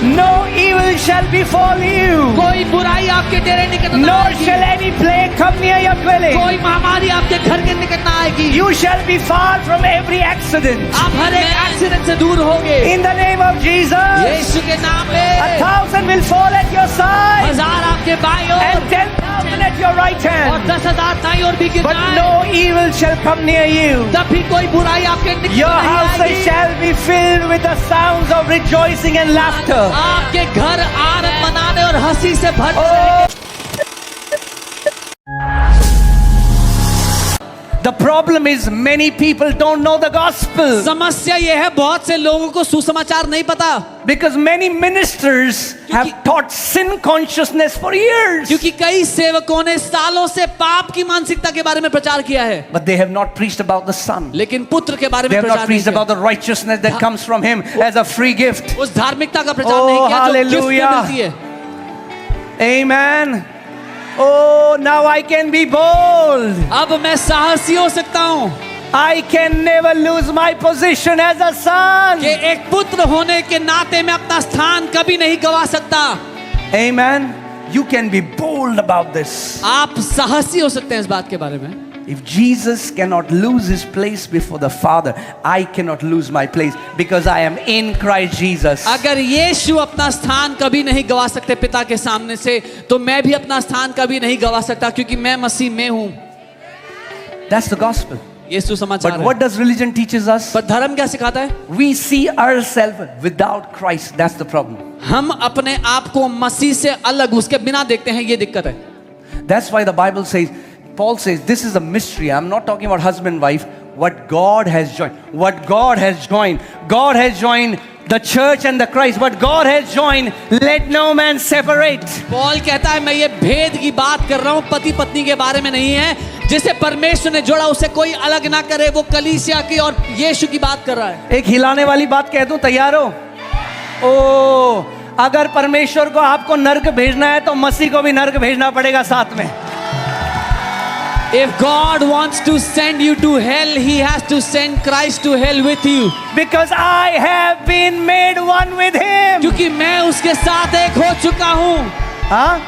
No evil shall befall you. कोई बुराई आपके डेरे निकट ना Nor आएगी। shall any plague come near your dwelling. कोई महामारी आपके घर के निकट ना आएगी। You shall be far from every accident. आप हर एक एक्सीडेंट से दूर होगे। In the name of Jesus. यीशु के नाम में 1,000 will fall at your side 1000 आपके बाईं ओर and 10,000 at your right और hand. 10,000 दाईं ओर भी गिर But जाए। no evil shall come near you. तभी कोई बुराई आपके निकट Your नहीं houses आएगी। shall be filled with the sounds of rejoicing and laughter. आपके घर आनंद मनाने और हंसी से भर Oh. जाएंगे। The problem is many people don't know the gospel समस्या ये है बहुत से लोगों को सुसमाचार नहीं पता, because many ministers have taught sin consciousness for years, क्योंकि कई सेवकों ने सालों से पाप की मानसिकता के बारे में प्रचार किया है, but they have not preached about the Son. लेकिन पुत्र के बारे They में have not प्रचार नहीं preached about किया। the righteousness that comes from Him as a free gift. उस धार्मिकता का प्रचार Oh, नहीं किया जो गिफ्ट में hallelujah. मिलती है। Amen. Oh, now I can be bold. अब मैं साहसी हो सकता हूँ I can never lose my position as a son. कि एक पुत्र होने के नाते मैं अपना स्थान कभी नहीं गवा सकता। Amen. You can be bold about this. आप साहसी हो सकते हैं इस बात के बारे में। If Jesus cannot lose his place before the Father, I cannot lose my place because I am in Christ Jesus. अगर यीशु अपना स्थान कभी नहीं गवा सकते पिता के सामने से, तो मैं भी अपना स्थान कभी नहीं गवा सकता क्योंकि मैं मसीह में हूँ। That's the gospel. ये सुसमाचार But है। what does religion teaches us? पर धर्म क्या सिखाता है? We see ourselves without Christ. That's the problem. हम अपने आप को मसीह से अलग उसके बिना देखते हैं, ये दिक्कत है। That's why the Bible says, Paul says, this is a mystery. I'm not talking about husband and wife. What God has joined. What God has joined. God has joined the church and the Christ. What God has joined, let no man separate. Paul कहता है मैं ये भेद की बात कर रहा हूँ, पति पत्नी के बारे में नहीं है। जिसे परमेश्वर ने जोड़ा उसे कोई अलग ना करे। वो कलीसिया की और यीशु की बात कर रहा है। एक हिलाने वाली बात कह दूं, तैयार हो? ओ, अगर परमेश्वर को आपको नर्क भेजना है तो मसीह को भी नर्क भेजना पड़ेगा साथ में। If God wants to send you to hell, He has to send Christ to hell with you. Because I have been made one with Him. क्योंकि मैं उसके साथ एक हो चुका हूँ। हाँ?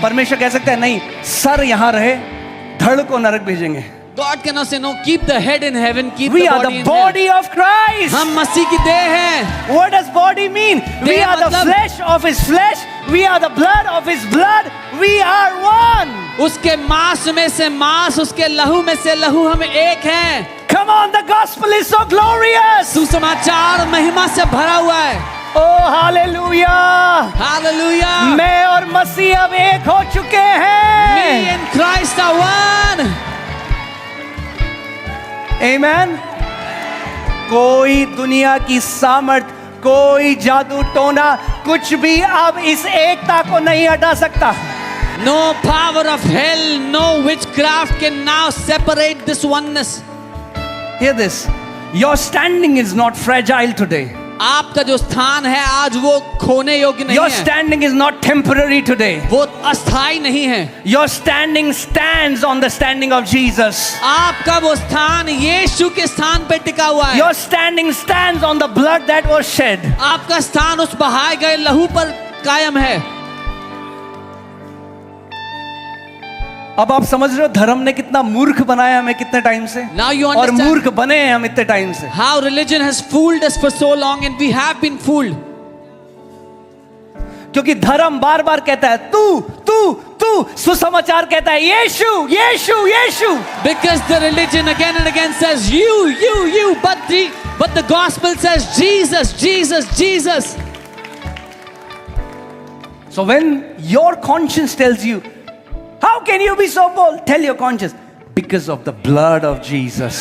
परमेश्वर कह सकता है नहीं, सर यहाँ रहे, धड़ को नरक भेजेंगे। God cannot say no. Keep the head in heaven. Keep We the are body the in hell. body of Christ. हम मसीह की देह हैं। What does body mean? We देह are the मतलब- flesh of His flesh. We are the blood of His blood. We are one. उसके मांस में से मांस, उसके लहू में से लहू, हम एक हैं। Come on, the gospel is so glorious. सुसमाचार महिमा से भरा हुआ है। Oh, hallelujah. Hallelujah. मैं और मसीह अब एक हो चुके हैं। Me and Christ are one. Amen. कोई दुनिया की सामर्थ, कोई जादू टोना, कुछ भी अब इस एकता को नहीं हटा सकता। No power of hell, no witchcraft can now separate this oneness. Hear this. Your standing is not fragile today. आपका जो स्थान है आज वो खोने योग्य नहीं Your है। standing is not temporary today. वो अस्थाई नहीं है। Your standing stands on the standing of Jesus. आपका वो स्थान यीशु के स्थान पे टिका हुआ है। Your standing stands on the blood that was shed. आपका स्थान उस बहाए गए लहू पर कायम है। अब आप समझ रहे हो धर्म ने कितना मूर्ख बनाया हमें कितने टाइम से, Now you और understand मूर्ख बने हैं हम इतने टाइम से। how religion has fooled us for so long and we have been fooled. क्योंकि धर्म बार बार कहता है तू तू तू, सुसमाचार कहता है यीशु यीशु यीशु। Because the religion again and again says you, but the gospel says Jesus, Jesus, Jesus. So when your conscience tells you, how can you be so bold? Tell your conscience, because of the blood of Jesus.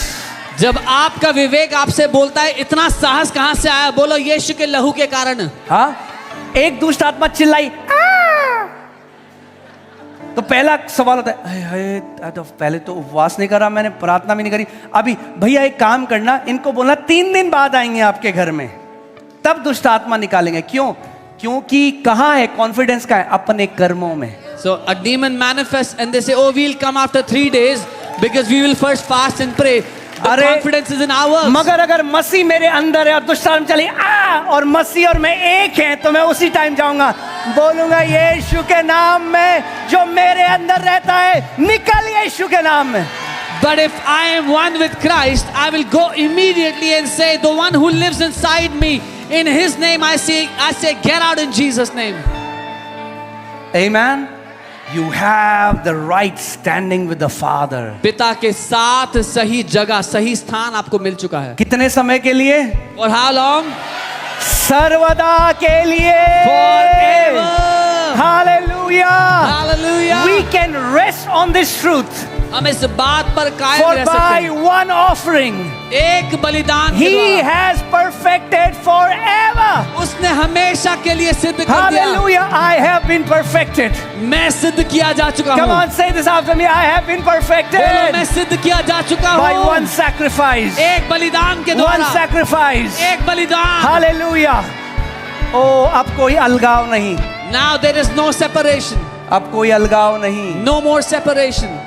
जब आपका विवेक आपसे बोलता है इतना साहस कहां से आया, बोलो यीशु के लहू के कारण। हाँ, एक दुष्ट आत्मा चिल्लाई तो पहला सवाल होता है हाय तो पहले तो उपवास नहीं करा मैंने, प्रार्थना भी नहीं करी, अभी भैया एक काम करना, इनको बोलना 3 दिन बाद आएंगे आपके घर में, तब दुष्ट आत्मा निकालेंगे। क्यों? क्योंकि कहाँ है कॉन्फिडेंस? का है अपने कर्मों में। So a demon manifests and they say, oh, we'll come after 3 days because we will first fast and pray. The अरे, confidence is in ours. मगर अगर मसीह मेरे अंदर है और दुष्ट आत्मा चली और मसीह और मैं एक हैं तो मैं उसी टाइम जाऊंगा, बोलूंगा यीशु के नाम में जो मेरे अंदर रहता है निकल यीशु के नाम में। But if I am one with Christ, I will go immediately and say, the one who lives inside me, in his name I say, get out in Jesus' name. Amen. You have the right standing with the Father. पिता के साथ सही जगह, सही स्थान आपको मिल चुका है। कितने समय के लिए? For how long? सर्वदा के लिए। Forever. Hallelujah. Hallelujah. We can rest on this truth. हम इस बात पर कायम For रह सकते by हैं। one offering, एक बलिदान के He द्वारा has perfected forever. उसने हमेशा के लिए सिद्ध कर दिया। Hallelujah. I have been perfected. मैं सिद्ध किया जा चुका Come हूँ। on, say this after me. I have been बोलो, मैं perfected सिद्ध किया जा चुका by हूँ। one sacrifice. एक बलिदान के One द्वारा। sacrifice. एक बलिदान। Hallelujah. Oh, अब कोई अलगाव नहीं, Now there is no separation. अब कोई अलगाव नहीं। No more separation.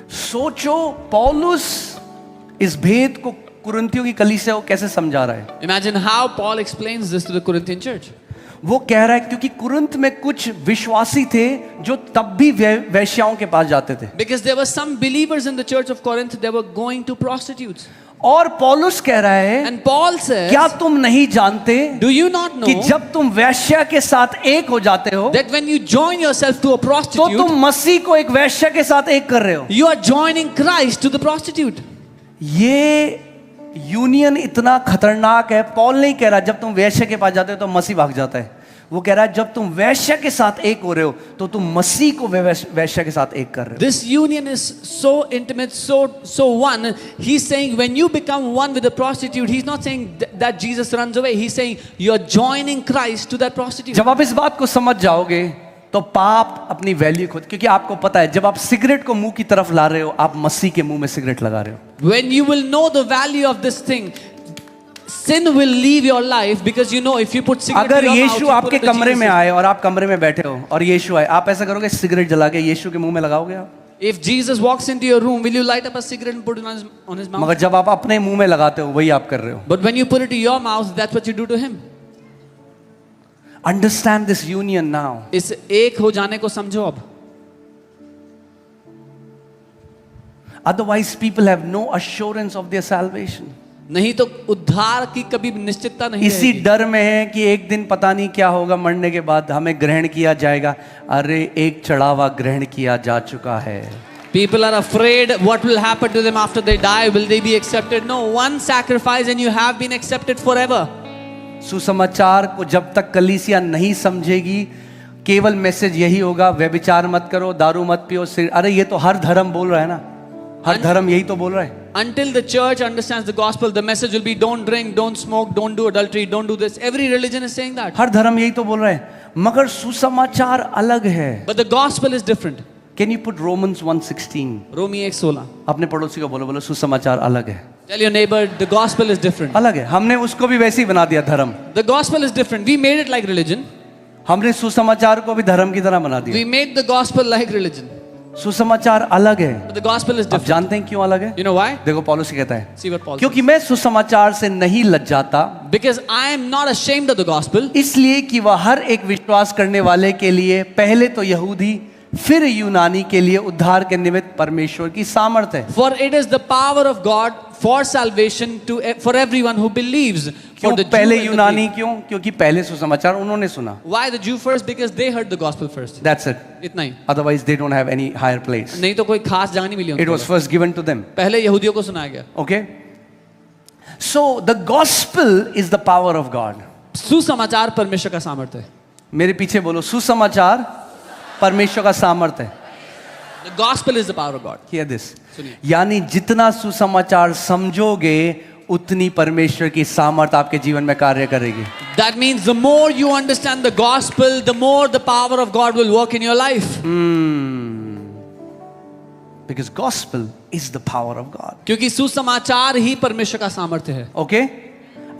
सोचो पौलुस इस भेद को कुरिन्थियों की कलीसिया को कैसे समझा रहा है। Imagine how Paul explains this to the Corinthian church. वो कह रहा है क्योंकि कुरिन्थ में कुछ विश्वासी थे जो तब भी वेश्याओं के पास जाते थे, Because there were some believers in the church of Corinth, they were going to prostitutes. और पौलुस कह रहा है And Paul says, क्या तुम नहीं जानते do you not कि know जब तुम वेश्या के साथ एक हो जाते हो that when you join yourself to a तो prostitute, तुम मसीह को एक वेश्या के साथ एक कर रहे हो। you are joining Christ to the prostitute? ये यूनियन इतना खतरनाक है। पौल नहीं कह रहा जब तुम वेश्या के पास जाते हो तो मसीह भाग जाता है, वो कह रहा है जब तुम वेश्या के साथ एक हो रहे हो तो तुम मसीह को वेश्या के साथ एक कर रहे हो। This union is so intimate, so one. He's saying when you become one with a prostitute, he's not saying that Jesus runs away. He's saying you are joining Christ to that prostitute. जब आप इस बात को समझ जाओगे तो पाप अपनी वैल्यू खुद, क्योंकि आपको पता है जब आप सिगरेट को मुंह की तरफ ला रहे हो आप मसीह के मुंह में सिगरेट लगा रहे हो। When you will know the value of this thing, sin will leave your life because you know if you put cigarette अगर in your mouth, Yeshu you put आपके it to कमरे में Jesus. आए और आप कमरे में बैठे हो और यीशु आए, आप ऐसा करोगे सिगरेट जला के यीशु के मुंह में लगाओगे आप? If Jesus walks into your room, will you light up a cigarette and put it on his mouth? मगर जब आप अपने मुंह में लगाते हो वही आप कर रहे हो। But when you put it to your mouth, that's what you do to him. Understand this union now. इस एक हो जाने को समझो अब। Otherwise people have no assurance of their salvation. नहीं तो उद्धार की कभी निश्चितता नहीं इसी रहेगी। डर में है कि एक दिन पता नहीं क्या होगा, मरने के बाद हमें ग्रहण किया जाएगा। अरे एक चढ़ावा ग्रहण किया जा चुका है। People are afraid what will happen to them after they die. Will they be accepted? No, one sacrifice and you have been accepted forever. सुसमाचार को जब तक कलीसिया नहीं समझेगी केवल मैसेज यही होगा व्यभिचार मत करो, दारू मत पियो। अरे ये तो हर धर्म बोल रहा है ना, हर धर्म यही तो बोल रहा है। Until the church understands the gospel, the message will be don't drink, don't smoke, don't do adultery, don't do this. Every religion is saying that. हर धर्म यही तो बोल रहा है, मगर सुसमाचार अलग है। But the gospel is different. Can you put Romans 1:16? रोमी 1:16. अपने पड़ोसी को बोलो, बोलो सुसमाचार अलग है। Tell your neighbor the gospel is different. अलग है, हमने उसको भी वैसे ही बना दिया धर्म। The gospel is different. We made it like religion. हमने सुसमाचार को भी धर्म की तरह बना दिया। We made the gospel like religion. सुसमाचार अलग है। But the gospel is आप different. जानते हैं क्यों अलग है? You know why? देखो पौलुस कहता है See what Paul says. क्योंकि मैं सुसमाचार से नहीं लज्जाता, Because I am not ashamed of the gospel. इसलिए कि वह हर एक विश्वास करने वाले के लिए पहले तो यहूदी फिर यूनानी के लिए उद्धार के निमित्त परमेश्वर की सामर्थ है। For it is the power of God for salvation for everyone who believes. क्यों For the Jew पहले and the यूनानी? Greek. क्यों? क्योंकि पहले सुसमाचार उन्होंने सुना। Why the Jew first? Because they heard the gospel first. That's it. इतना ही। Otherwise they don't have any higher place. नहीं तो कोई खास जगह नहीं मिली It उनको। was first given to them. पहले यहूदियों को सुनाया गया। Okay? So the gospel is the power of God. सुसमाचार परमेश्वर का सामर्थ्य है। मेरे पीछे बोलो सुसमाचार परमेश्वर का सामर्थ्य है। The gospel is the power of God. Hear this. सुनिए। यानी जितना सुसमाचार समझोगे उतनी परमेश्वर की सामर्थ आपके जीवन में कार्य करेगी। That means the more you understand the gospel, the more the power of God will work in your life. Because gospel is the power of God. क्योंकि सुसमाचार ही परमेश्वर का सामर्थ्य है। Okay?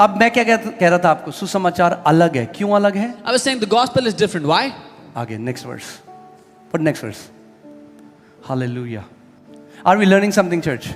अब मैं क्या कह रहा था आपको, सुसमाचार अलग है। क्यों अलग है? I was saying the gospel is different. Why? आगे नेक्स्ट वर्स, पढ़ next verse. Hallelujah. Are we learning something church?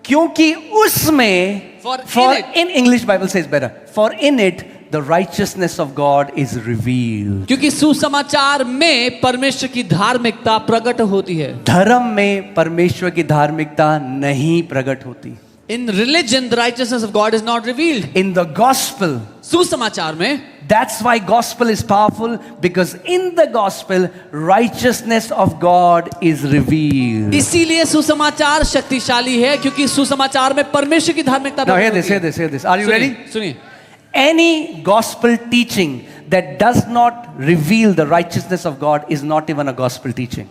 क्योंकि उसमें For in it. in English Bible says better, for in it the righteousness of God is revealed. क्योंकि सुसमाचार में परमेश्वर की धार्मिकता प्रकट होती है। धर्म में परमेश्वर की धार्मिकता नहीं प्रकट होती। In religion, the righteousness of God is not revealed. In the gospel, सुसमाचार में, that's why gospel is powerful, because in the gospel righteousness of God is revealed. इसीलिए सुसमाचार शक्तिशाली है, क्योंकि सुसमाचार में परमेश्वर की धार्मिकता Now hear प्रकट this, होती hear है। this, hear this. Are you ready? सुनिए, Any gospel teaching that does not reveal the righteousness of God is not even a gospel teaching.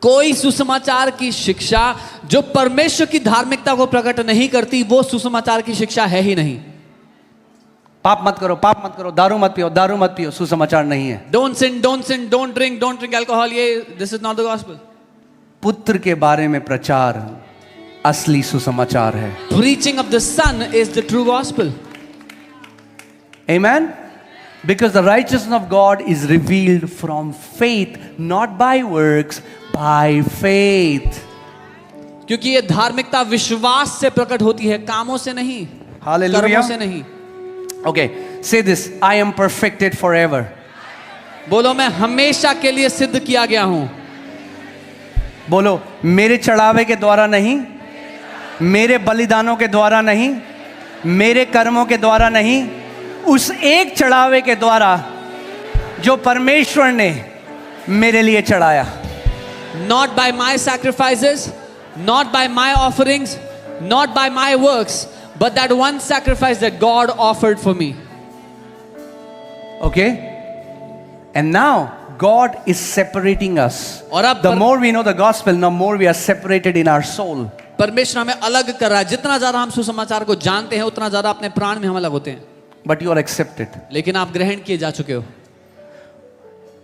कोई सुसमाचार की शिक्षा जो परमेश्वर की धार्मिकता को प्रकट नहीं करती, वो सुसमाचार की शिक्षा है ही नहीं। पाप मत करो, पाप मत करो, दारू मत पियो, दारू मत पियो, सुसमाचार नहीं है। Don't sin, don't sin, don't drink alcohol. ये this is not the gospel. पुत्र के बारे में प्रचार असली सुसमाचार है। Preaching of the Son is the true gospel. Amen? Because the righteousness of God is revealed from faith, not by works, by faith. क्योंकि ये धार्मिकता विश्वास से प्रकट होती है, कामों से नहीं, Hallelujah. कर्मों से नहीं। Okay, say this, I am perfected forever. बोलो, मैं हमेशा के लिए सिद्ध किया गया हूं। बोलो, मेरे चढ़ावे के द्वारा नहीं, मेरे बलिदानों के द्वारा नहीं, मेरे कर्मों के द्वारा नहीं, उस एक चढ़ावे के द्वारा जो परमेश्वर ने मेरे लिए चढ़ाया। Not by my sacrifices, not by my offerings, not by my works, but that one sacrifice that God offered for me. Okay? And now God is separating us. और अब The more we know the gospel, the more we are separated in our soul. परमेश्वर हमें अलग कर रहा है। जितना ज्यादा हम सुसमाचार को जानते हैं, उतना ज्यादा अपने प्राण में हम अलग होते हैं। But you are accepted. लेकिन आप ग्रहण किए जा चुके हो।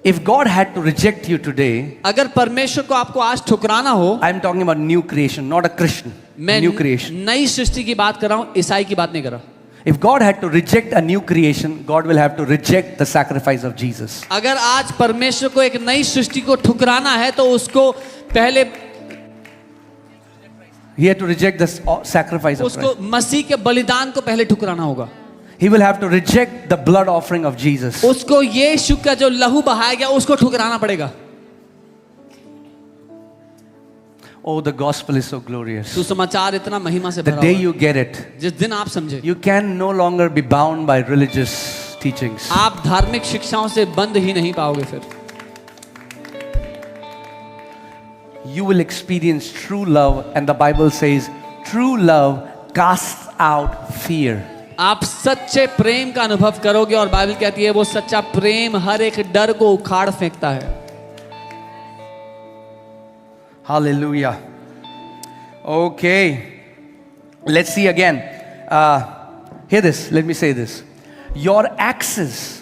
If God had to reject you today, अगर परमेश्वर को आपको आज ठुकराना हो, I am talking about new creation, not a Christian. मैं New creation. नई सृष्टि की बात कर रहा हूं, ईसाई की बात नहीं कर रहा। If God had to reject a new creation, God will have to reject the sacrifice of Jesus. अगर आज परमेश्वर को एक नई सृष्टि को ठुकराना है, तो उसको पहले He had to reject the sacrifice of उसको Christ. मसीह के बलिदान को पहले ठुकराना होगा। He will have to reject the blood offering of Jesus. उसको यीशु का जो लहू बहाया गया, उसको ठुकराना पड़ेगा। Oh, the gospel is so glorious. सुसमाचार इतना महिमा से The भरा day हुआ है। you get it, जिस दिन आप समझे, you can no longer be bound by religious teachings. आप धार्मिक शिक्षाओं से बंद ही नहीं पाओगे। फिर You will experience true love, and the Bible says, true love casts out fear. आप सच्चे प्रेम का अनुभव करोगे, और बाइबल कहती है वो सच्चा प्रेम हर एक डर को उखाड़ फेंकता है। Hallelujah. Okay. Let's see again. Hear this. Let me say this. Your access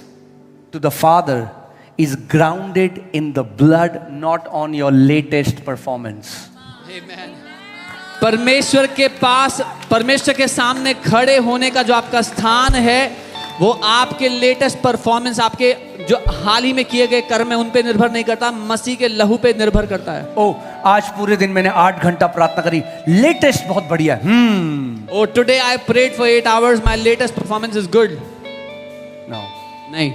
to the Father is grounded in the blood, not on your latest performance. Amen. परमेश्वर के पास, परमेश्वर के सामने खड़े होने का जो आपका स्थान है, वो आपके लेटेस्ट परफॉर्मेंस, आपके जो हाल ही में किए गए कर्म है, उन पे निर्भर नहीं करता, मसीह के लहू पे निर्भर करता है। ओ, आज पूरे दिन मैंने 8 घंटा प्रार्थना करी, लेटेस्ट बहुत बढ़िया। Oh, today I prayed for 8 hours, my latest performance is good. No. नहीं,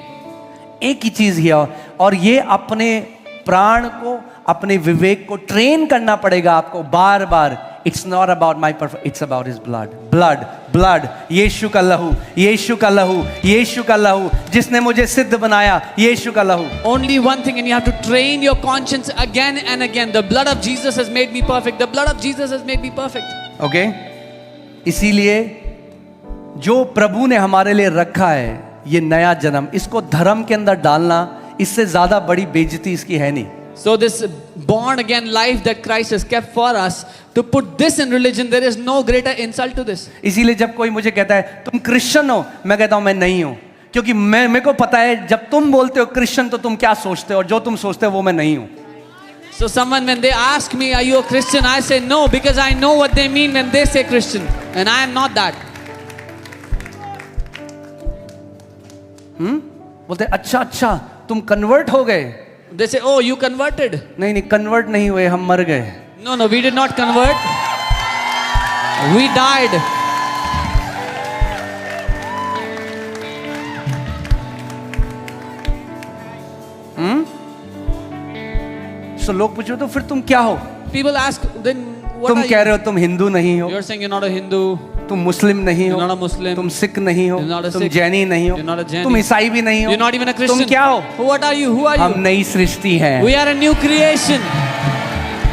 एक ही चीज है, और ये अपने प्राण को, अपने विवेक को ट्रेन करना पड़ेगा आपको बार बार। It's not about my performance, it's about His blood. Blood, blood, यीशु का लहू, यीशु का लहू, यीशु का लहू, जिसने मुझे सिद्ध बनाया, यीशु का लहू। only one thing, and you have to train your conscience again and again. The blood of Jesus has made me perfect. The blood of Jesus has made me perfect. Okay? इसीलिए जो प्रभु ने हमारे लिए रखा है, ये नया जन्म, इसको धर्म के अंदर डालना, इससे ज्यादा बड़ी बेइज्जती इसकी है नहीं। So this born again life that Christ has kept for us, to put this in religion, there is no greater insult to this. इसीलिए जब कोई मुझे कहता है तुम क्रिश्चियन हो, मैं कहता हूं मैं नहीं हूं, क्योंकि मेरे को पता है जब तुम बोलते हो क्रिश्चियन तो तुम क्या सोचते हो, और जो तुम सोचते हो वो मैं नहीं हूं। So someone, when they ask me, are you a Christian? I say no, because I know what they mean when they say Christian, and I am not that. बोलते अच्छा अच्छा तुम कन्वर्ट हो गए। They say, oh, you converted. नहीं नहीं, convert नहीं हुए, हम मर गए। No, no, we did not convert. We died. सो लोग पूछो तो फिर तुम क्या हो? People ask, then what तुम are कह you? रहे हो तुम हिंदू नहीं हो, You're saying you're not a Hindu. तुम मुस्लिम नहीं You're हो, not a Muslim. तुम सिख नहीं हो, You're not a तुम Sikh. जैनी नहीं हो, You're not a Jaini. तुम ईसाई भी नहीं हो, You're not even a Christian. तुम क्या हो? What are you? Who are हम you? नई सृष्टि हैं, We are a new creation.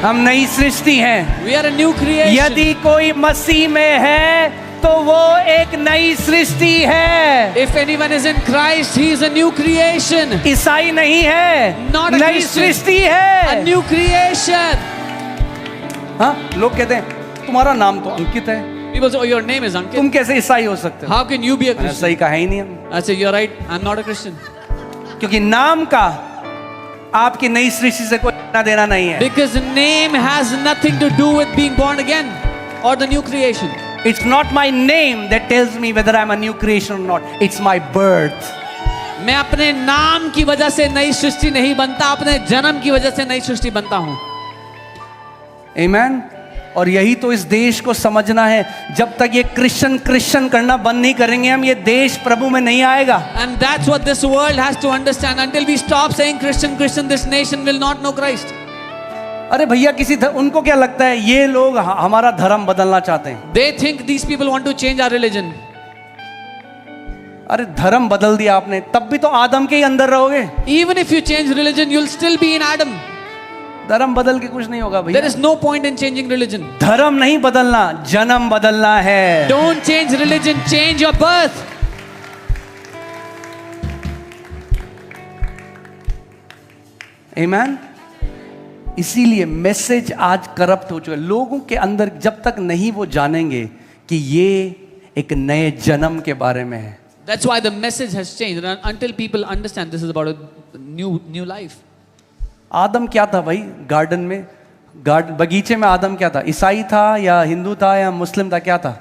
हम नई सृष्टि हैं। We are a new creation. यदि कोई मसीह में है तो वो एक नई सृष्टि है। If anyone is in Christ, he is a new creation. ईसाई नहीं है, Not a नई Christian. सृष्टि A है। new creation. हाँ, लोग कहते हैं तुम्हारा नाम तो अंकित है, People say, oh, your name is Ankit. तुम कैसे ईसाई हो सकते हो? How can you be a मैंने Christian? सही कहा ही नहीं हम, I say, you're right. I'm not a Christian. क्योंकि नाम का आपकी नई सृष्टि से कोई लेना देना नहीं है। Because the name has nothing to do with being born again or the new creation. It's not my name that tells me whether I'm a new creation or not. It's my birth. मैं अपने नाम की वजह से नई सृष्टि नहीं बनता, अपने जन्म की वजह से नई सृष्टि बनता हूं। Amen? और यही तो इस देश को समझना है। जब तक ये क्रिश्चियन करना बंद नहीं करेंगे हम, ये देश प्रभु में नहीं आएगा। And that's what this world has to understand. Until we stop saying Christian, this nation will not know Christ. अरे भैया उनको क्या लगता है ये लोग हमारा धर्म बदलना चाहते हैं? They think these people want to change our religion. अरे धर्म बदल दिया आपने, तब भी तो आदम के ही अंदर रहोगे। Even if you change religion, you'll still be in Adam. धर्म बदल के कुछ नहीं होगा There भैया। is no point in changing religion. धर्म नहीं बदलना, जन्म बदलना है। Don't change religion, change your birth. Amen? इसीलिए मैसेज आज करप्ट हो चुका है लोगों के अंदर। जब तक नहीं वो जानेंगे कि ये एक नए जन्म के बारे में है। That's why the message has changed. And until people understand this is about a new life. आदम क्या था भाई गार्डन में, बगीचे में आदम क्या था? ईसाई था या हिंदू था या मुस्लिम था? क्या था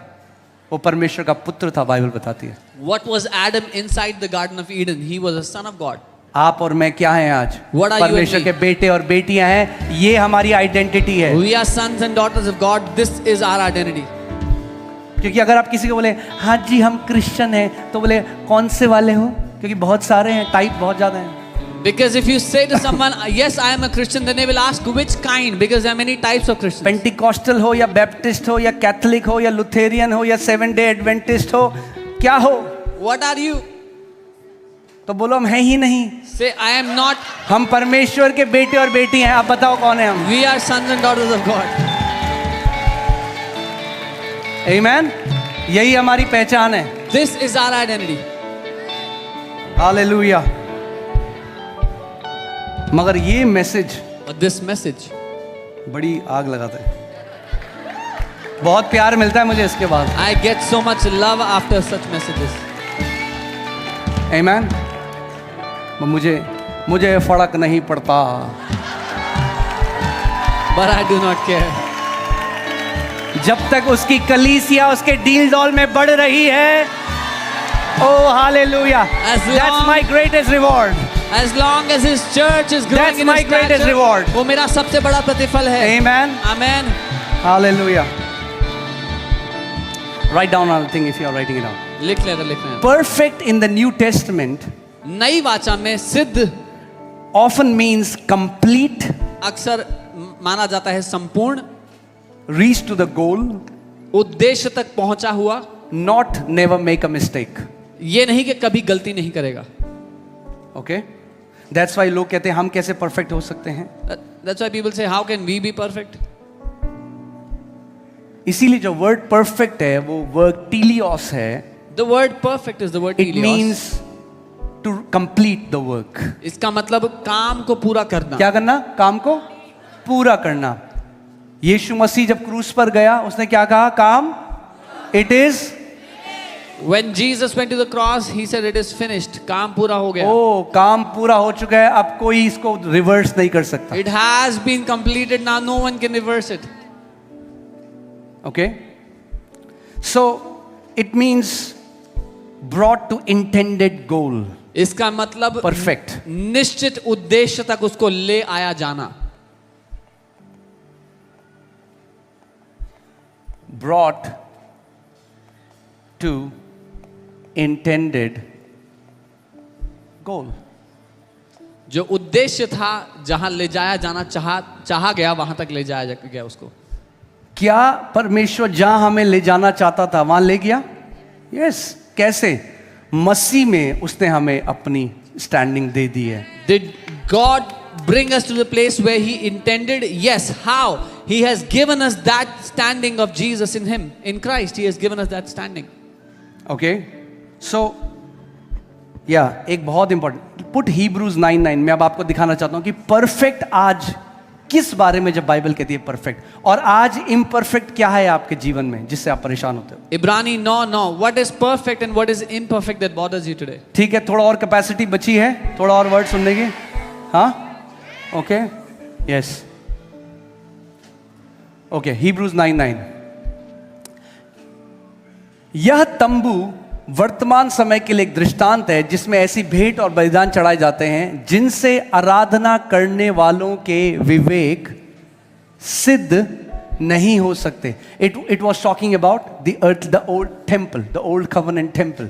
वो? परमेश्वर का पुत्र था, बाइबल बताती है। What was Adam inside the Garden of Eden? He was a son of God. आप और मैं क्या हैं आज? What are you and परमेश्वर me? के बेटे और बेटियां हैं। ये हमारी आइडेंटिटी है। We are sons and daughters of God. This is our identity. क्योंकि अगर आप किसी को बोले हाँ जी हम क्रिश्चियन हैं, तो बोले कौन से वाले हो? क्योंकि बहुत सारे हैं, टाइप बहुत ज्यादा हैं। Because if you say to someone, yes, I am a Christian, then they will ask which kind, because there are many types of Christians. Pentecostal हो या बैप्टिस्ट हो या कैथोलिक हो या लुथेरियन हो या 7 डे एडवेंटिस्ट हो, क्या हो? What are you? तो बोलो हम हैं ही नहीं, Say, I am not. हम परमेश्वर के बेटे और बेटी हैं। आप बताओ कौन है हम? We are sons and daughters of God. आमीन। यही हमारी पहचान है। This is our identity. Hallelujah. मगर ये मैसेज, But this message, बड़ी आग लगाता है। बहुत प्यार मिलता है मुझे इसके बाद। I get so much love after such messages. आमीन। मुझे फर्क नहीं पड़ता। But I do not care. जब तक उसकी कलीसिया उसके डील डॉल में बढ़ रही है। Oh hallelujah. That's my greatest reward. As long as his church is growing That's in my his greatest stature, reward. वो मेरा सबसे बड़ा प्रतिफल है। Amen. Amen. Hallelujah. Write down another thing if you are writing it down. लिख ले अगर लिखना है। Perfect in the New Testament नई वाचा में सिद्ध often means complete, अक्सर माना जाता है संपूर्ण, reach to the goal, उद्देश्य तक पहुंचा हुआ, not never make a mistake. ये नहीं कि कभी गलती नहीं करेगा। Okay? That's why लोग कहते हैं हम कैसे perfect हो सकते हैं? That's why people say, how can we be perfect? इसीलिए जो word perfect है वो word teleios है। The word perfect is the word It teleios. means to complete the work. इसका मतलब काम को पूरा करना। क्या करना? काम को पूरा करना। यीशु मसीह जब क्रूस पर गया उसने क्या कहा? काम, it is। When Jesus went to the cross, he said, "It is finished." काम पूरा हो गया। ओ काम पूरा हो चुका है, अब कोई इसको रिवर्स नहीं कर सकता। It has been completed now. No one can reverse it. Okay? So it means brought to intended goal. इसका मतलब परफेक्ट। निश्चित उद्देश्य तक उसको ले आया जाना। Brought to intended goal. जो उद्देश्य था, जहां ले जाया जाना चाहा गया, वहां तक ले जाया गया उसको। क्या परमेश्वर जहां हमें ले जाना चाहता था वहां ले गया? यस। कैसे? मसीह में उसने हमें अपनी स्टैंडिंग दे दी है। Did God bring us to the place where He intended? Yes. How? He has given us that standing of Jesus in Him, in Christ. He has given us that standing. Okay, so या एक बहुत important, put Hebrews 9:9 में अब आपको दिखाना चाहता हूं कि परफेक्ट आज किस बारे में, जब बाइबल कहती है परफेक्ट, और आज इम्परफेक्ट क्या है आपके जीवन में जिससे आप परेशान होते हो। Ibrani 9:9. What is perfect and what is imperfect that bothers you today? ठीक है, थोड़ा और कैपेसिटी बची है, थोड़ा और वर्ड सुनने की। हाँ, ओके, यस, ओके। Hebrews 9:9, यह तंबू वर्तमान समय के लिए एक दृष्टांत है जिसमें ऐसी भेंट और बलिदान चढ़ाए जाते हैं जिनसे आराधना करने वालों के विवेक सिद्ध नहीं हो सकते। It was talking about the earth, the old temple, the old covenant temple.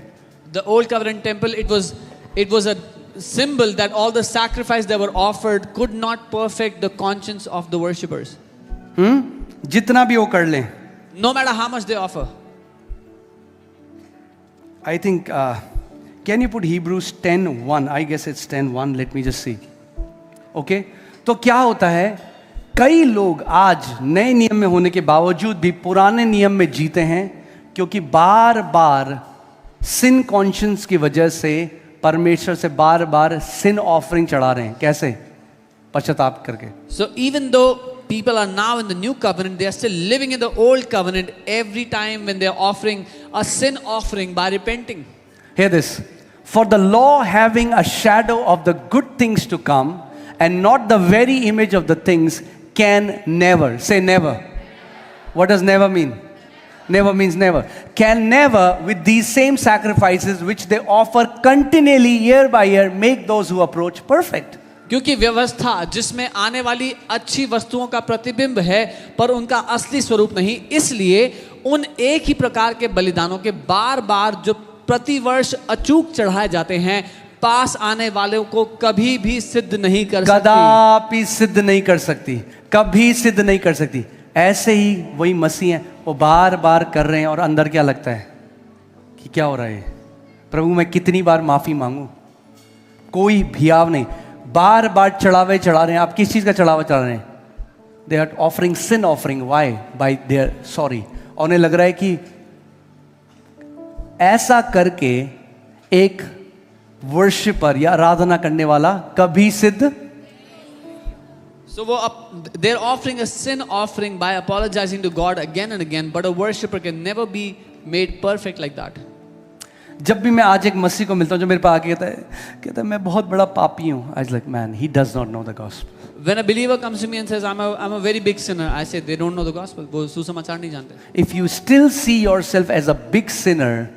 The old covenant temple, it was a symbol that all the sacrifice that were offered could not perfect the conscience of the worshippers. जितना भी वो कर लें, No matter how much they offer. I think, can you put Hebrews 10:1? I guess it's 10:1. Let me just see. Okay? तो क्या होता है, कई लोग आज नए नियम में होने के बावजूद भी पुराने नियम में जीते हैं क्योंकि बार बार सिन कॉन्शियंस की वजह से परमेश्वर से बार बार सिन ऑफरिंग चढ़ा रहे हैं। कैसे? पश्चाताप करके। So even though people are now in the new covenant, they are still living in the old covenant every time when they are offering a sin offering by repenting. Hear this. For the law having a shadow of the good things to come and not the very image of the things can never, say never. What does never mean? Never means never. Can never with these same sacrifices which they offer continually year by year make those who approach perfect. क्योंकि व्यवस्था जिसमें आने वाली अच्छी वस्तुओं का प्रतिबिंब है पर उनका असली स्वरूप नहीं, इसलिए उन एक ही प्रकार के बलिदानों के बार बार जो प्रतिवर्ष अचूक चढ़ाए जाते हैं, पास आने वालों को कभी भी सिद्ध नहीं कर सकती। कदापि सिद्ध नहीं कर सकती, कभी सिद्ध नहीं कर सकती। ऐसे ही वही मसीह हैं, वो बार बार कर रहे हैं और अंदर क्या लगता है कि क्या हो रहा है, प्रभु मैं कितनी बार माफी मांगू, कोई भियाव नहीं, बार बार चढ़ावे चढ़ा रहे हैं। आप किस चीज का चढ़ावा चढ़ा रहे हैं? They are offering sin offering. Why? By their sorry. और उन्हें लग रहा है कि ऐसा करके एक वर्शिपर या आराधना करने वाला कभी सिद्ध। So they're offering a sin offering by apologizing to God again and again, but a worshipper can never be made perfect like that. जब भी मैं आज एक मसीह को मिलता हूँ जो मेरे पास आके कहता है मैं बहुत बड़ा पापी हूँ, I like man he does not know the gospel. When a believer comes to me and says I'm a very big sinner, I say they don't know the gospel. वो सुसमाचार नहीं जानते। If you still see yourself as a big sinner,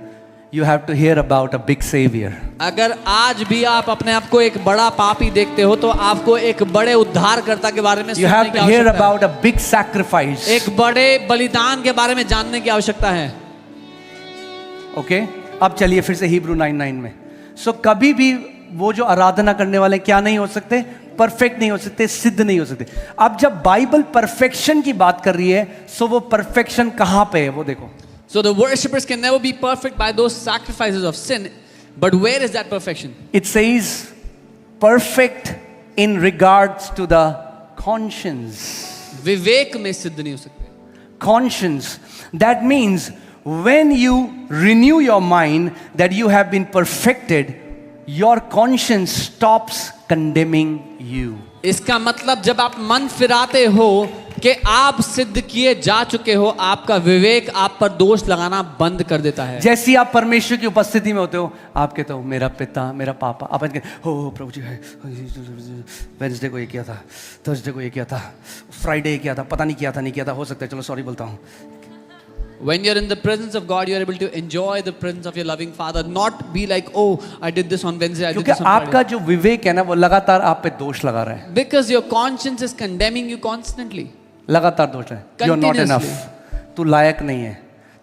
you have to hear about a big savior. अगर आज भी आप अपने आप को एक बड़ा पापी देखते हो तो आपको एक बड़े उद्धारकर्ता के बारे में You have to hear about a big sacrifice. एक बड़े बलिदान के बारे में जानने की आवश्यकता है। Okay? अब चलिए फिर से Hebrew 9:9 में। So कभी भी वो जो आराधना करने वाले क्या नहीं हो सकते? परफेक्ट नहीं हो सकते, सिद्ध नहीं हो सकते। अब जब बाइबल परफेक्शन की बात कर रही है, सो वो परफेक्शन कहां पे है वो देखो। So the worshippers can never be perfect by those sacrifices of sin, but where is that perfection? It says perfect in regards to the conscience. विवेक में सिद्ध नहीं हो सकते। Conscience. That means when you renew your mind that you have been perfected, your conscience stops condemning you. इसका मतलब जब आप मन फिराते हो कि आप सिद्ध किए जा चुके हो, आपका विवेक आप पर दोष लगाना बंद कर देता है। जैसे आप परमेश्वर की उपस्थिति में होते हो, आप कहते हो मेरा पिता, मेरा पापा, आप कहते हो प्रभु जी, वेडनेसडे को ये किया था, थर्सडे को ये किया था, फ्राइडे किया था, पता नहीं किया था, नहीं किया था, हो सकता है, चलो सॉरी बोलता हूँ। When you're in the presence of God, you're able to enjoy the presence of your loving Father, not be like, oh, I did this on Wednesday, I did क्योंकि this on आपका Friday. जो विवेक है ना वो लगातार आप पे दोष लगा रहा है, Because your conscience is condemning you constantly. लगातार दोष है, you are not Continuously. Enough, तू लायक नहीं है,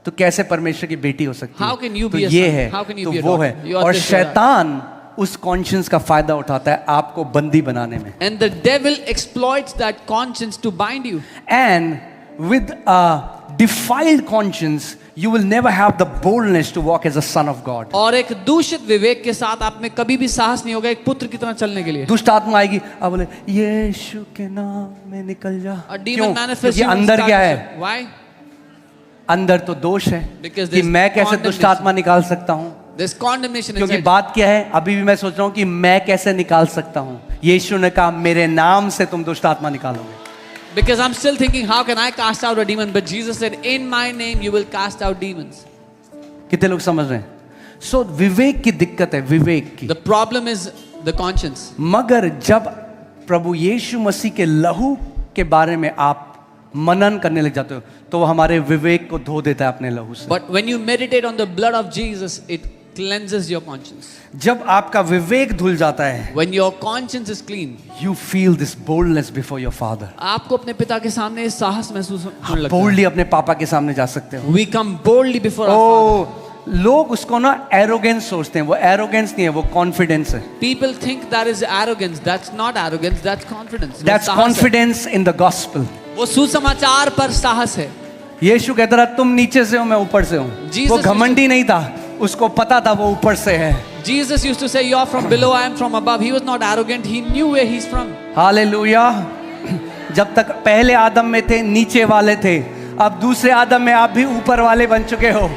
तो कैसे परमेश्वर की बेटी हो सकती है, How can you तो be a ये son? है, How can you तो be a वो daughter? है, You are और this, you are that. शैतान उस कॉन्शियंस का फायदा उठाता है आपको बंदी बनाने में. And the devil exploits that conscience to bind you. And with a defiled conscience, you will never have the boldness to walk as a son of God. और एक दूषित विवेक के साथ आप में कभी भी साहस नहीं होगा एक पुत्र की तरह चलने के लिए. दुष्ट आत्मा आएगी, अब बोले यीशु के नाम में निकल जा. A क्यों? demon manifests. क्योंकि अंदर क्या है? Why? अंदर तो दोष है Because कि there's मैं कैसे दुष्ट condemnation. आत्मा निकाल सकता हूँ. There's condemnation क्योंकि inside. बात क्या है, अभी भी मैं सोच रहा हूँ कि मैं कैसे निकाल सकता हूँ. यीशु ने कहा मेरे नाम से तुम दुष्ट आत्मा निकालोगे. Because I'm still thinking, how can I cast out a demon? But Jesus said, in my name you will cast out demons. कितने लोग समझ रहे हैं? सो विवेक की दिक्कत है, विवेक की. The problem is the conscience. मगर जब प्रभु यीशु मसीह के लहू के बारे में आप मनन करने लग जाते हो तो वो हमारे विवेक को धो देता है अपने लहू से. But when you meditate on the blood of Jesus, it cleanses your conscience. जब आपका विवेक धुल जाता है, When your conscience is clean, you feel this boldness before your father. आपको अपने पिता के सामने साहस महसूस होने लगता है. बोल्डली अपने पापा के सामने जा सकते हो. We come boldly before our Father. लोग उसको ना एरोगेंस सोचते हैं, वो एरोगेंस नहीं है, वो कॉन्फिडेंस है. People think that is arrogance. That's not arrogance. That's confidence. वो दैट्स साहस है. Confidence in the gospel. वो सुसमाचार पर साहस है. यीशु कहता रहा तुम नीचे से हो मैं ऊपर से हूँ. Jesus वो घमंडी नहीं था, उसको पता था वो ऊपर से है. Jesus used to say, "You're from below, I am from above." He was not arrogant. He knew where he's from. Hallelujah. जब तक पहले आदम में थे नीचे वाले थे, अब दूसरे आदम में आप भी ऊपर वाले बन चुके हो.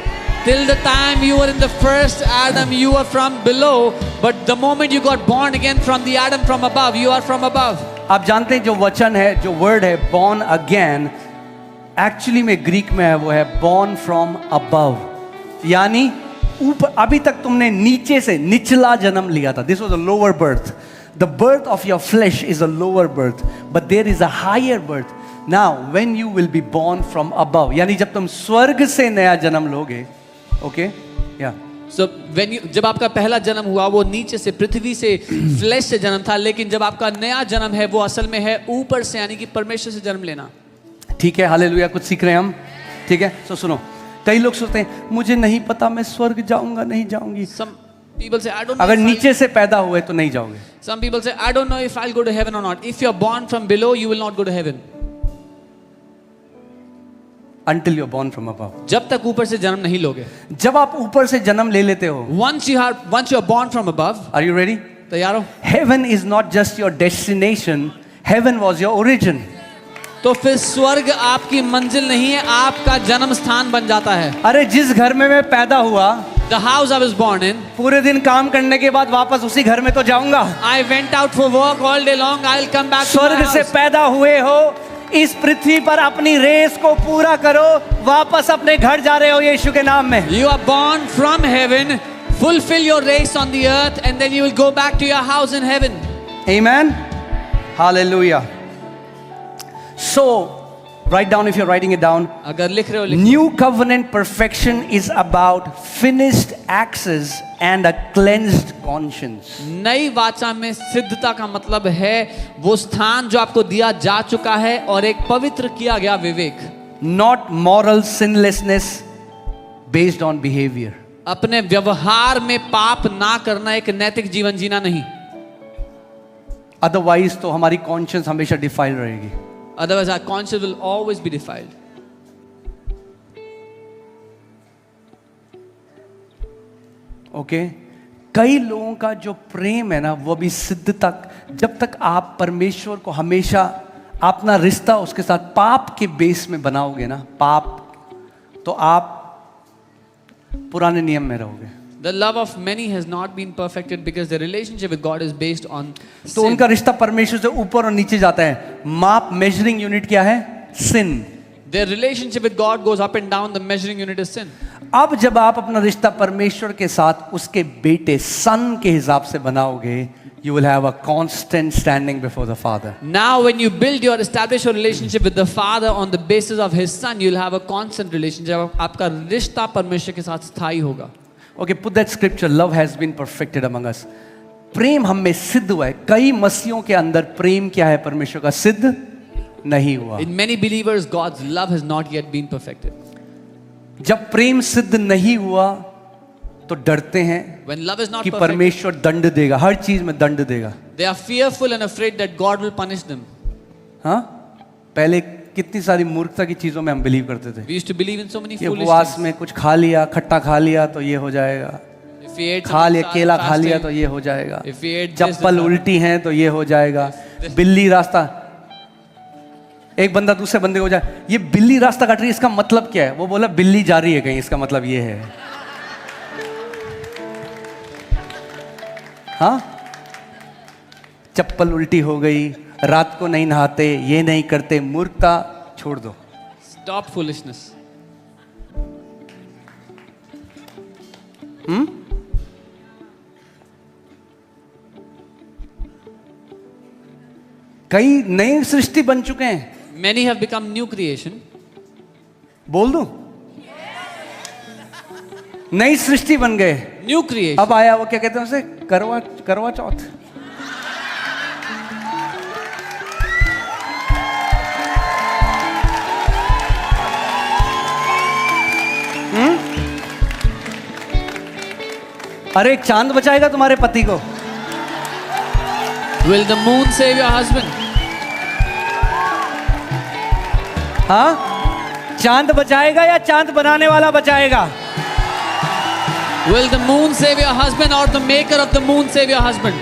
Till the time you were in the first Adam, you were from below. But the moment you got born again from the Adam from above, you are from above. आप जानते हैं जो वचन है, जो वर्ड है born again, एक्चुअली में Greek में है, वो है born from above. यानी ऊपर, अभी तक तुमने नीचे से निचला जन्म लिया था. This was a lower birth. The birth of your flesh is a lower birth, but there is a higher birth. Now, when you will be born from above, यानी जब तुम स्वर्ग से नया जन्म लोगे, okay? Yeah. So when you, जब आपका पहला जन्म हुआ वो नीचे से पृथ्वी से फ्लेश से जन्म था, लेकिन जब आपका नया जन्म है वो असल में है ऊपर से, यानी कि परमेश्वर से जन्म लेना. ठीक है, हालेलुया. कुछ सीख रहे हैं हम, ठीक है. तो सुनो, कई लोग सोचते हैं मुझे नहीं पता मैं स्वर्ग जाऊंगा नहीं जाऊंगी. Some people say, I don't know. अगर if नीचे से पैदा हुए तो नहीं जाओगे. Some people say, I don't know if I'll go to heaven or not. If you're born from below, you will not go to heaven. Until you're born from above. जब तक ऊपर से जन्म नहीं लोगे. जब आप ऊपर से जन्म ले लेते हो, Once you are born from above, are you ready? तैयार हो? Heaven is not just your destination, heaven was your origin. तो फिर स्वर्ग आपकी मंजिल नहीं है, आपका जन्म स्थान बन जाता है. अरे जिस घर में मैं पैदा हुआ, The house I was born in, पूरे दिन काम करने के बाद वापस उसी घर में तो जाऊंगा. I went out for work all day long, I'll come back to my स्वर्ग से house. पैदा हुए हो, इस पृथ्वी पर अपनी रेस को पूरा करो, वापस अपने घर जा रहे हो यीशु के नाम में. You are born from heaven, fulfill your race on the earth, and then you will go back to your house in heaven. Amen. Hallelujah. So, write down if you're writing it down. अगर लिख रहे हो लिख. New covenant perfection is about finished access and a cleansed conscience. नई वाचा में सिद्धता का मतलब है वो स्थान जो आपको दिया जा चुका है और एक पवित्र किया गया विवेक. Not moral sinlessness based on behavior. अपने व्यवहार में पाप ना करना, एक नैतिक जीवन जीना नहीं. Otherwise तो हमारी conscience हमेशा defiled रहेगी. Otherwise our conscience will always be defiled. Okay कई लोगों का जो प्रेम है ना वो भी सिद्ध तक, जब तक आप परमेश्वर को हमेशा अपना रिश्ता उसके साथ पाप के बेस में बनाओगे ना, पाप, तो आप पुराने नियम में रहोगे. The love of many has not been perfected because the relationship with God is based on तो sin. उनका रिश्ता परमेश्वर से ऊपर और नीचे जाता है. माप, मेजरिंग यूनिट क्या है? सिन. Their relationship with God goes up and down. The measuring unit is sin. अब जब आप अपना रिश्ता परमेश्वर के साथ उसके बेटे सन के हिसाब से बनाओगे, you will have a constant standing before the Father. Now, when you build your establish your relationship with the Father on the basis of His Son, you'll have a constant relationship. आपका रिश्ता परमेश्वर के साथ स्थायी होगा. Okay, put that scripture. Love has been perfected among us. प्रेम हम में सिद्ध हुआ है. कई मसीहों के अंदर प्रेम क्या है परमेश्वर का, सिद्ध नहीं हुआ. In many believers, God's love has not yet been perfected. जब प्रेम सिद्ध नहीं हुआ तो डरते हैं When love is not कि perfect, परमेश्वर दंड देगा, हर चीज में दंड देगा. they are fearful and afraid that God will punish them. हाँ, पहले कितनी सारी मूर्खता की चीजों में हम बिलीव करते थे. We used to believe in so many ये foolish उपवास things. में कुछ खा लिया, खट्टा खा लिया तो ये हो जाएगा. If we ate खा लिया, something केला खा लिया fasting, तो ये हो जाएगा. if we ate this, chappal this, उल्टी है तो ये हो जाएगा. बिल्ली रास्ता, एक बंदा दूसरे बंदे को जाए, ये बिल्ली रास्ता काट रही है, इसका मतलब क्या है? वो बोला बिल्ली जा रही है कहीं, इसका मतलब ये है. हाँ, चप्पल उल्टी हो गई, रात को नहीं नहाते, ये नहीं करते, मूर्खता छोड़ दो. Stop foolishness. कई नई सृष्टि बन चुके हैं. Many have become new creation. बोल दूं, नई सृष्टि बन गए. New creation. अब आया वो क्या कहते हैं उसे, करवा करवा चौथ. अरे एक चांद बचाएगा तुम्हारे पति को. Will the moon save your husband? हाँ, चांद बचाएगा या चांद बनाने वाला बचाएगा? Will the moon save your husband or the maker of the moon save your husband?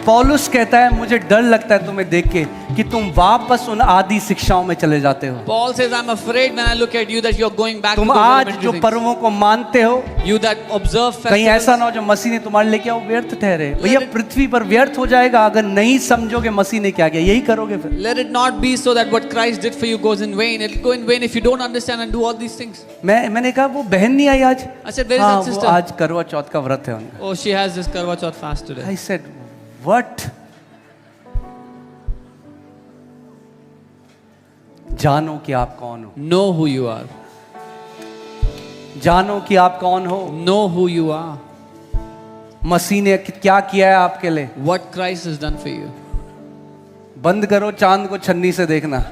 पौलुस कहता है मुझे डर लगता है तुम्हें देख के कि तुम वापस उन आदि शिक्षाओं में चले जाते हो. Paul says, I'm afraid when I look at you that you're going back to तुम those आज elementary जो things. पर्वों को मानते हो, You that observe कहीं ऐसा festivals, ना हो जो मसीह ने तुम्हारे लिए किया वो व्यर्थ ठहरे. भैया पृथ्वी पर व्यर्थ हो जाएगा अगर नहीं समझोगे मसीह ने क्या किया. यही करोगे फिर. let it not be so that what Christ did for you goes in vain. It'll go in vain if you don't understand and do all these things. मैंने कहा वो बहन नहीं आई आज. I said, where is हाँ, that वो sister? आज करवा चौथ का व्रत है उनका. Oh, she has this Karwa Chauth fast today. I said, what? जानो कि आप कौन हो. Know who you are. जानो कि आप कौन हो. Know who you are. मसीह ने क्या किया है आपके लिए. What Christ has done for you. बंद करो चांद को छन्नी से देखना.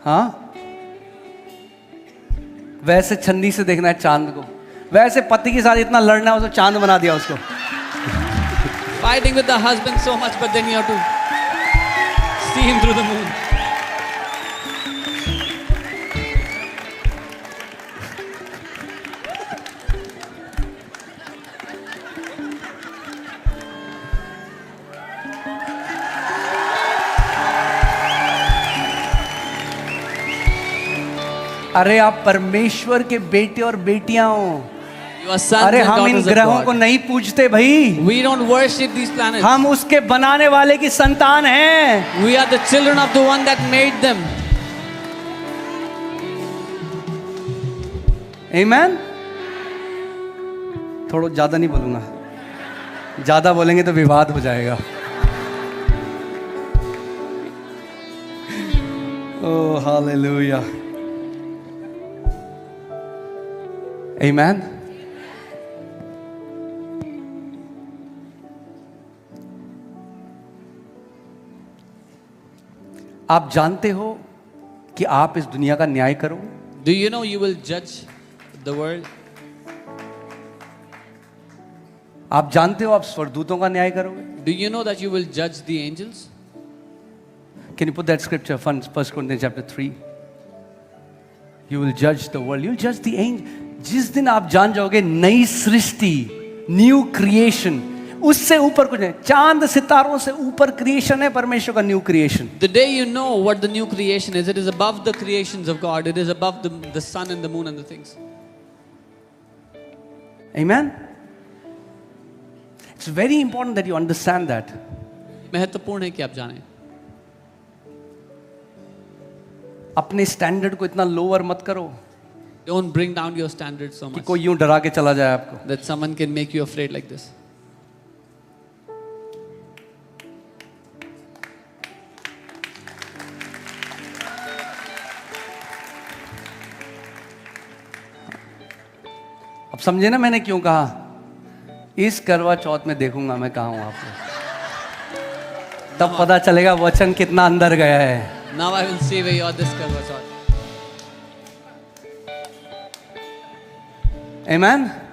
हाँ, वैसे छन्नी से देखना है चांद को. वैसे पति के साथ इतना लड़ना है, उसको चांद बना दिया उसको. Fighting with the husband so much, but then you have to see him through the moon. अरे आप परमेश्वर के बेटे और बेटियां हो. You are sons अरे and हम इन daughters of ग्रहों को God. नहीं पूजते भाई. We don't worship these planets. हम उसके बनाने वाले की संतान हैं. We are the children of the one that made them. Amen? थोड़ा ज्यादा नहीं बोलूंगा, ज्यादा बोलेंगे तो विवाद हो जाएगा. Oh, hallelujah. Amen. आप जानते हो कि आप इस दुनिया का न्याय करो. Do you know you will judge the world? आप जानते हो आप स्वर्गदूतों का न्याय करोगे. Do you know that you will judge the angels? Can you put that scripture, 1 Corinthians chapter 3? You will judge the world. You will judge the angels. जिस दिन आप जान जाओगे नई सृष्टि, न्यू क्रिएशन, उससे ऊपर कुछ नहीं. चांद सितारों से ऊपर क्रिएशन है परमेश्वर का new creation. The day you know what the new creation is, it is above the creations of God. It is above the sun and the moon and the things. Amen. It's very important that you understand that. महत्वपूर्ण है कि आप जानें। अपने standard को इतना lower मत करो Don't bring down your standards so कि much कोई यूं डरा के चला जाए आपको। that someone can make you afraid like this. अब समझे ना मैंने क्यों कहा? इस करवा चौथ में देखूंगा मैं कहाँ हूं आपको, तब पता चलेगा वचन कितना अंदर गया है। Now I will see where you are this Karwa Chauth. Amen.